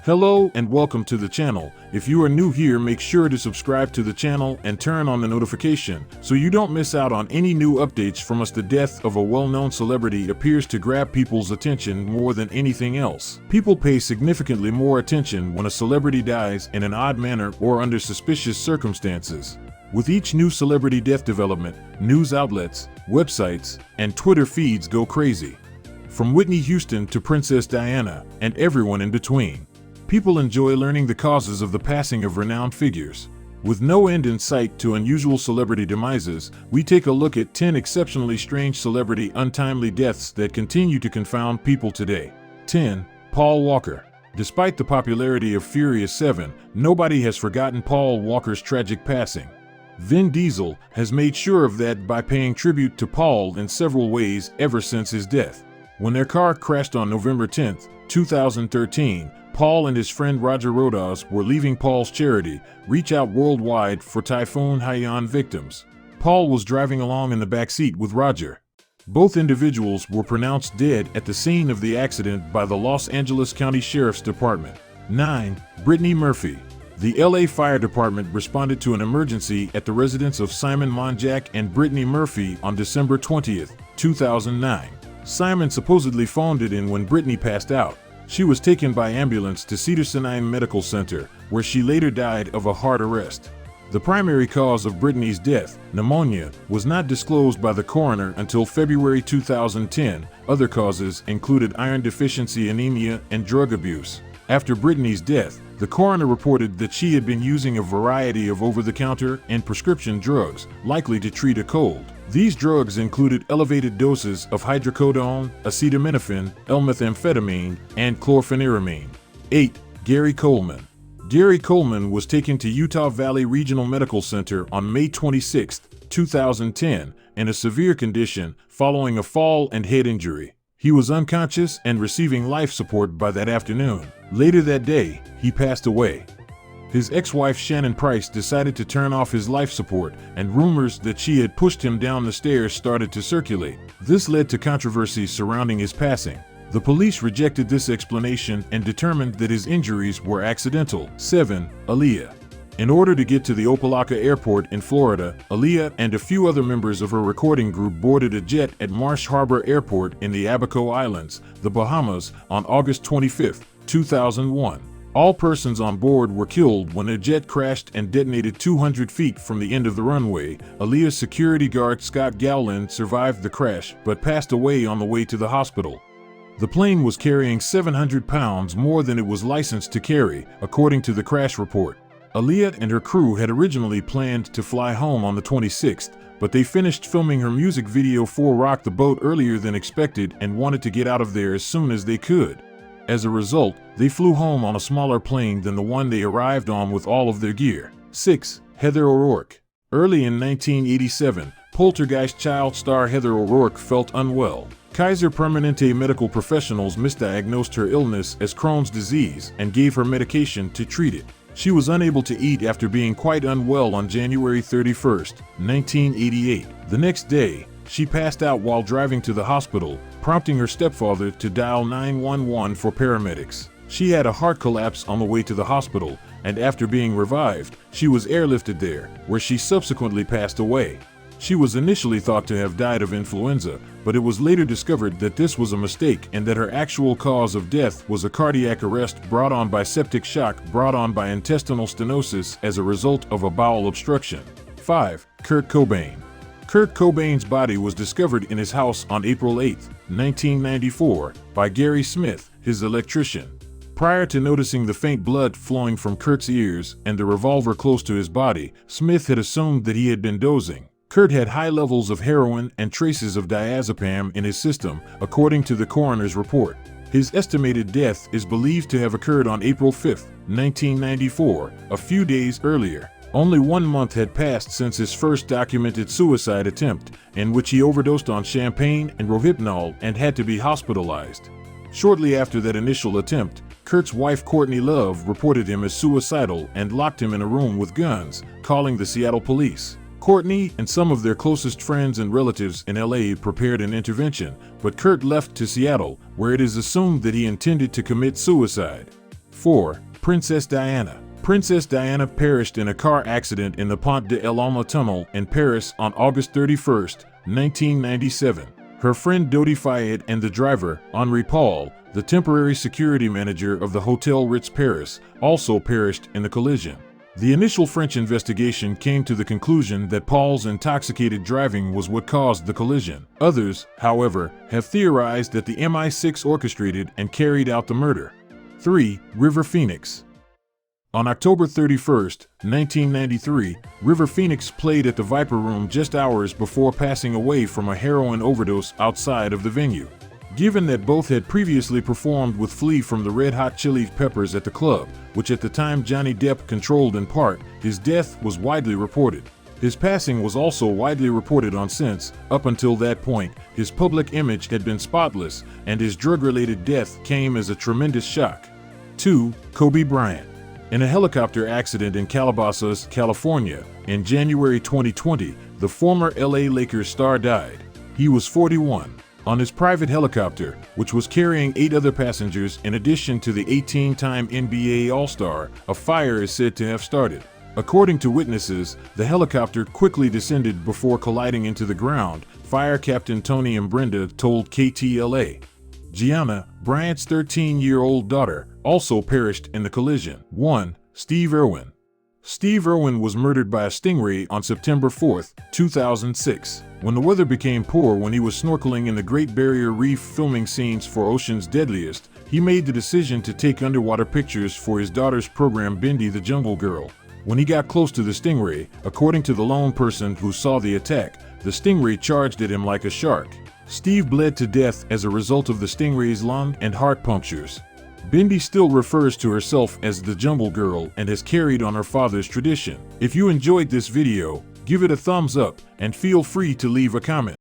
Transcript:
Hello and welcome to the channel. If you are new here, make sure to subscribe to the channel and turn on the notification so you don't miss out on any new updates from us. The death of a well-known celebrity appears to grab people's attention more than anything else. People pay significantly more attention when a celebrity dies in an odd manner or under suspicious circumstances. With each new celebrity death development, news outlets, websites, and Twitter feeds go crazy. From Whitney Houston to Princess Diana and everyone in between. People enjoy learning the causes of the passing of renowned figures. With no end in sight to unusual celebrity demises, we take a look at 10 exceptionally strange celebrity untimely deaths that continue to confound people today. 10. Paul Walker. Despite the popularity of Furious 7, nobody has forgotten Paul Walker's tragic passing. Vin Diesel has made sure of that by paying tribute to Paul in several ways ever since his death. When their car crashed on November 10, 2013, Paul and his friend Roger Rodas were leaving Paul's charity, Reach Out Worldwide for Typhoon Haiyan victims. Paul was driving along in the back seat with Roger. Both individuals were pronounced dead at the scene of the accident by the Los Angeles County Sheriff's Department. 9. Brittany Murphy. The LA Fire Department responded to an emergency at the residence of Simon Monjack and Brittany Murphy on December 20, 2009. Simon supposedly phoned it in when Brittany passed out. She was taken by ambulance to Cedars-Sinai Medical Center, where she later died of a heart arrest. The primary cause of Brittany's death, pneumonia, was not disclosed by the coroner until February 2010. Other causes included iron deficiency anemia and drug abuse. After Brittany's death, the coroner reported that she had been using a variety of over-the-counter and prescription drugs, likely to treat a cold. These drugs included elevated doses of hydrocodone, acetaminophen, L-methamphetamine, and chlorpheniramine. 8. Gary Coleman. Gary Coleman was taken to Utah Valley Regional Medical Center on May 26, 2010, in a severe condition following a fall and head injury. He was unconscious and receiving life support by that afternoon. Later that day, he passed away. His ex-wife Shannon Price decided to turn off his life support, and rumors that she had pushed him down the stairs started to circulate. This led to controversy surrounding his passing. The police rejected this explanation and determined that his injuries were accidental. 7. Aaliyah. In order to get to the Opa-locka Airport in Florida, Aaliyah and a few other members of her recording group boarded a jet at Marsh Harbor Airport in the Abaco Islands, the Bahamas, on August 25, 2001. All persons on board were killed when a jet crashed and detonated 200 feet from the end of the runway. Aaliyah's security guard Scott Gowland survived the crash but passed away on the way to the hospital. The plane was carrying 700 pounds more than it was licensed to carry, according to the crash report. Aaliyah and her crew had originally planned to fly home on the 26th, but they finished filming her music video for Rock the Boat earlier than expected and wanted to get out of there as soon as they could. As a result, they flew home on a smaller plane than the one they arrived on with all of their gear. 6. Heather O'Rourke. Early in 1987, Poltergeist child star Heather O'Rourke felt unwell. Kaiser Permanente medical professionals misdiagnosed her illness as Crohn's disease and gave her medication to treat it. She was unable to eat after being quite unwell on January 31, 1988. The next day, she passed out while driving to the hospital, prompting her stepfather to dial 911 for paramedics. She had a heart collapse on the way to the hospital, and after being revived, she was airlifted there, where she subsequently passed away. She was initially thought to have died of influenza, but it was later discovered that this was a mistake and that her actual cause of death was a cardiac arrest brought on by septic shock brought on by intestinal stenosis as a result of a bowel obstruction. 5. Kurt Cobain. Kurt Cobain's body was discovered in his house on April 8, 1994, by Gary Smith, his electrician. Prior to noticing the faint blood flowing from Kurt's ears and the revolver close to his body, Smith had assumed that he had been dozing. Kurt had high levels of heroin and traces of diazepam in his system, according to the coroner's report. His estimated death is believed to have occurred on April 5, 1994, a few days earlier. Only 1 month had passed since his first documented suicide attempt, in which he overdosed on champagne and Rohypnol and had to be hospitalized. Shortly after that initial attempt, Kurt's wife Courtney Love reported him as suicidal and locked him in a room with guns, calling the Seattle police. Courtney and some of their closest friends and relatives in LA prepared an intervention, but Kurt left to Seattle, where it is assumed that he intended to commit suicide. 4. Princess Diana. Princess Diana perished in a car accident in the Pont de l'Alma tunnel in Paris on August 31, 1997. Her friend Dodi Fayed and the driver, Henri Paul, the temporary security manager of the Hotel Ritz Paris, also perished in the collision. The initial French investigation came to the conclusion that Paul's intoxicated driving was what caused the collision. Others, however, have theorized that the MI6 orchestrated and carried out the murder. 3. River Phoenix. On October 31, 1993, River Phoenix played at the Viper Room just hours before passing away from a heroin overdose outside of the venue. Given that both had previously performed with Flea from the Red Hot Chili Peppers at the club, which at the time Johnny Depp controlled in part, his death was widely reported. His passing was also widely reported on since, up until that point, his public image had been spotless, and his drug-related death came as a tremendous shock. 2. Kobe Bryant. In a helicopter accident in Calabasas, California, in January 2020, the former LA Lakers star died. He was 41. On his private helicopter, which was carrying 8 other passengers in addition to the 18-time NBA All-Star, a fire is said to have started. According to witnesses, the helicopter quickly descended before colliding into the ground, Fire Captain Tony Brenda told KTLA. Gianna, Bryant's 13-year-old daughter, also perished in the collision. 1. Steve Irwin. Steve Irwin was murdered by a stingray on September 4, 2006. When the weather became poor when he was snorkeling in the Great Barrier Reef filming scenes for Ocean's Deadliest, he made the decision to take underwater pictures for his daughter's program Bindi the Jungle Girl. When he got close to the stingray, according to the lone person who saw the attack, the stingray charged at him like a shark. Steve bled to death as a result of the stingray's lung and heart punctures. Bindi still refers to herself as the Jungle Girl and has carried on her father's tradition. If you enjoyed this video, give it a thumbs up and feel free to leave a comment.